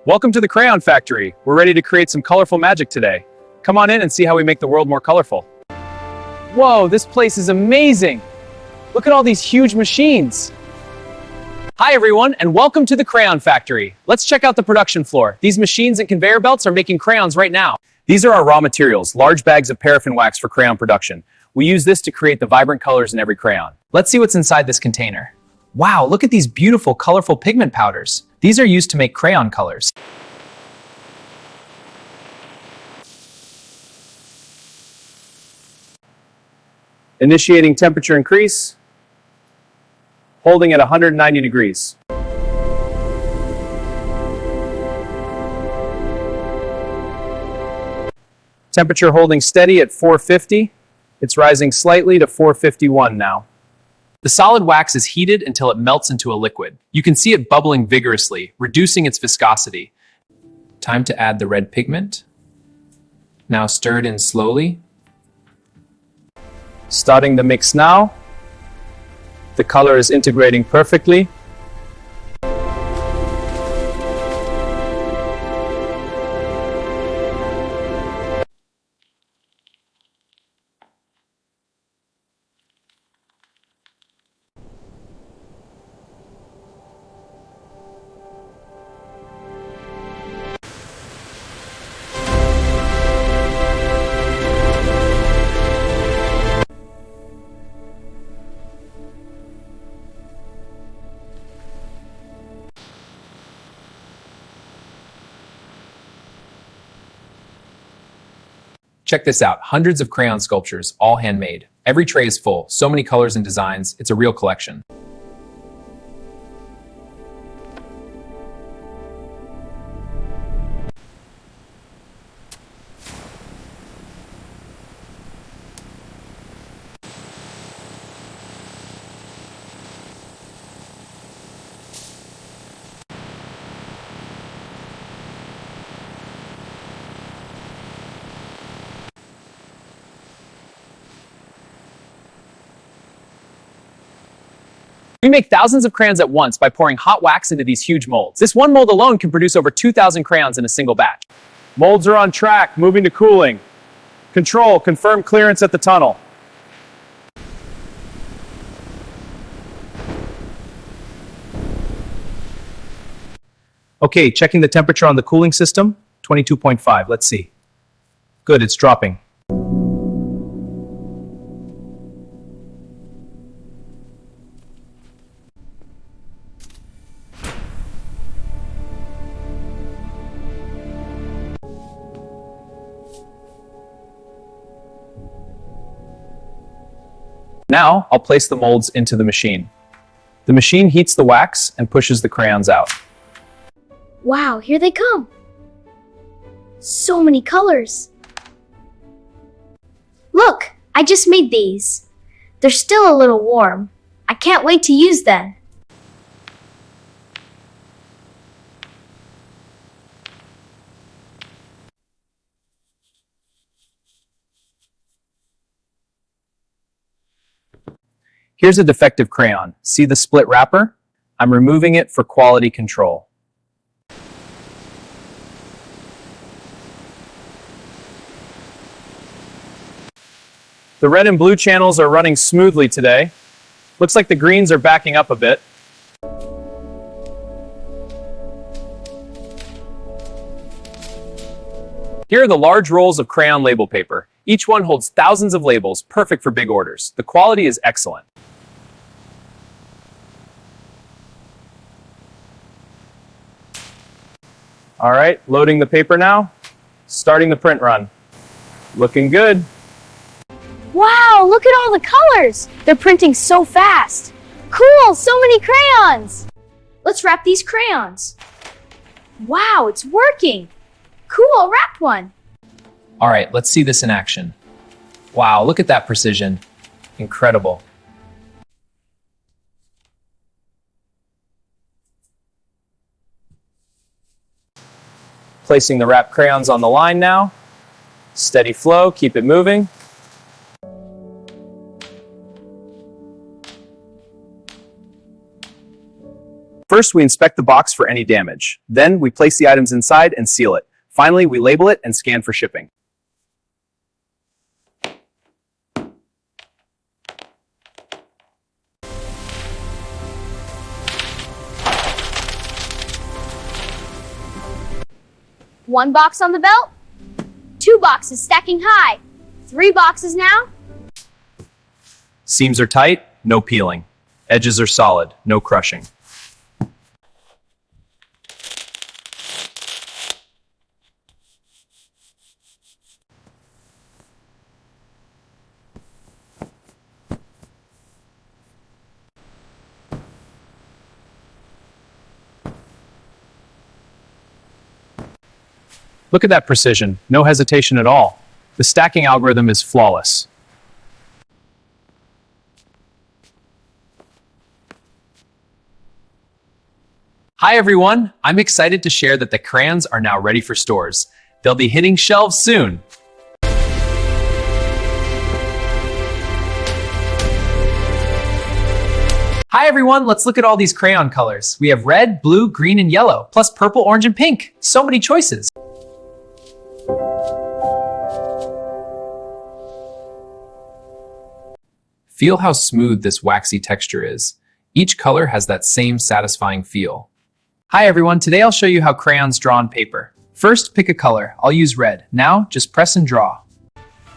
Welcome to the Crayon Factory. We're ready to create some colorful magic today. Come on in and see how we make the world more colorful. Whoa, this place is amazing! Look at all these huge machines! Hi everyone, and welcome to the Crayon Factory. Let's check out the production floor. These machines and conveyor belts are making crayons right now. These are our raw materials, large bags of paraffin wax for crayon production. We use this to create the vibrant colors in every crayon. Let's see what's inside this container. Wow, look at these beautiful, colorful pigment powders. These are used to make crayon colors. Initiating temperature increase. Holding at 190 degrees. Temperature holding steady at 450. It's rising slightly to 451 now. The solid wax is heated until it melts into a liquid. You can see it bubbling vigorously, reducing its viscosity. Time to add the red pigment. Now stirred in slowly. Starting the mix now. The color is integrating perfectly. Check this out, hundreds of crayon sculptures, all handmade. Every tray is full, so many colors and designs, it's a real collection. We make thousands of crayons at once by pouring hot wax into these huge molds. This one mold alone can produce over 2,000 crayons in a single batch. Molds are on track, moving to cooling. Control, confirm clearance at the tunnel. Okay, checking the temperature on the cooling system, 22.5, let's see. Good, it's dropping. Now, I'll place the molds into the machine. The machine heats the wax and pushes the crayons out. Wow, here they come! So many colors! Look, I just made these. They're still a little warm. I can't wait to use them. Here's a defective crayon. See the split wrapper? I'm removing it for quality control. The red and blue channels are running smoothly today. Looks like the greens are backing up a bit. Here are the large rolls of crayon label paper. Each one holds thousands of labels, perfect for big orders. The quality is excellent. All right, loading the paper now. Starting the print run. Looking good. Wow, look at all the colors! They're printing so fast! Cool, so many crayons! Let's wrap these crayons. Wow, it's working! Cool, wrapped one! All right, let's see this in action. Wow, look at that precision. Incredible. Placing the wrapped crayons on the line now. Steady flow, keep it moving. First, we inspect the box for any damage. Then, we place the items inside and seal it. Finally, we label it and scan for shipping. One box on the belt. 2 boxes stacking high. 3 boxes now. Seams are tight, no peeling. Edges are solid, no crushing. Look at that precision, no hesitation at all. The stacking algorithm is flawless. Hi everyone, I'm excited to share that the crayons are now ready for stores. They'll be hitting shelves soon. Hi everyone, let's look at all these crayon colors. We have red, blue, green, and yellow, plus purple, orange, and pink. So many choices. Feel how smooth this waxy texture is. Each color has that same satisfying feel. Hi everyone, today I'll show you how crayons draw on paper. First, pick a color. I'll use red. Now, just press and draw.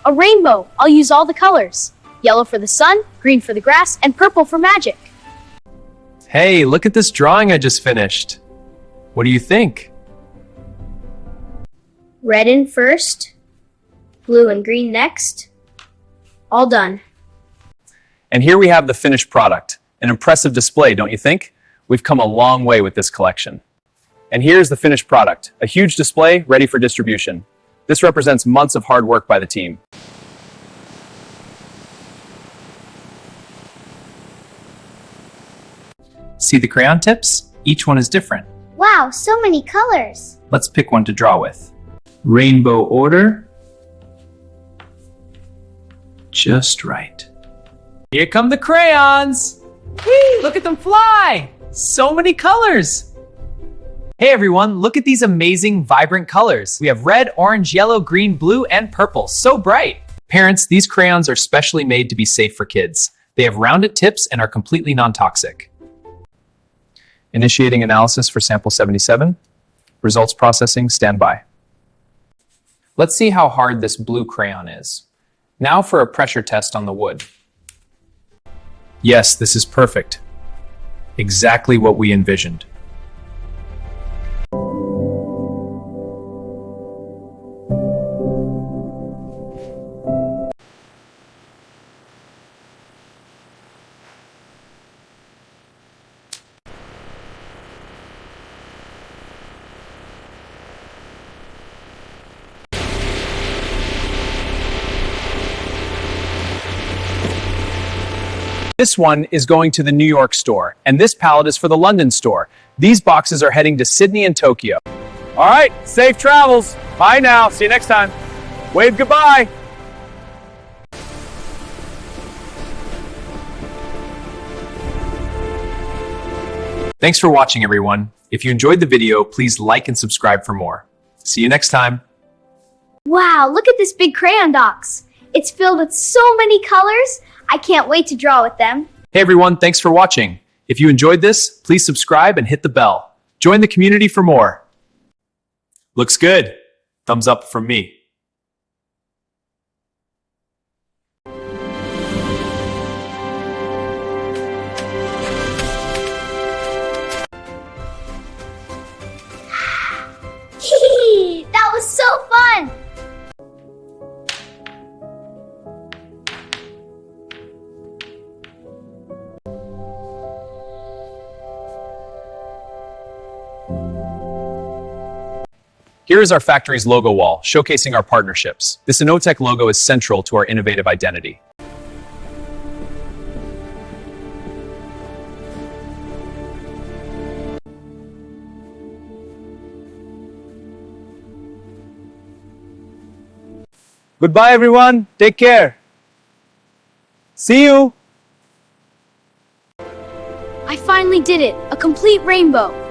A rainbow. I'll use all the colors. Yellow for the sun, green for the grass, and purple for magic. Hey, look at this drawing I just finished. What do you think? Red in first, blue and green next. All done. And here we have the finished product. An impressive display, don't you think? We've come a long way with this collection. And here's the finished product, a huge display ready for distribution. This represents months of hard work by the team. See the crayon tips? Each one is different. Wow, so many colors. Let's pick one to draw with. Rainbow order. Just right. Here come the crayons! Whee! Look at them fly! So many colors! Hey everyone, look at these amazing, vibrant colors. We have red, orange, yellow, green, blue, and purple. So bright! Parents, these crayons are specially made to be safe for kids. They have rounded tips and are completely non-toxic. Initiating analysis for sample 77. Results processing, stand by. Let's see how hard this blue crayon is. Now for a pressure test on the wood. Yes, this is perfect. Exactly what we envisioned. This one is going to the New York store, and this pallet is for the London store. These boxes are heading to Sydney and Tokyo. All right, safe travels. Bye now, see you next time. Wave goodbye. Thanks for watching, everyone. If you enjoyed the video, please like and subscribe for more. See you next time. Wow, look at this big crayon box. It's filled with so many colors. I can't wait to draw with them. Hey everyone, thanks for watching. If you enjoyed this, please subscribe and hit the bell. Join the community for more. Looks good. Thumbs up from me. That was so fun! Here is our factory's logo wall, showcasing our partnerships. This Inotech logo is central to our innovative identity. Goodbye, everyone. Take care. See you. I finally did it! A complete rainbow!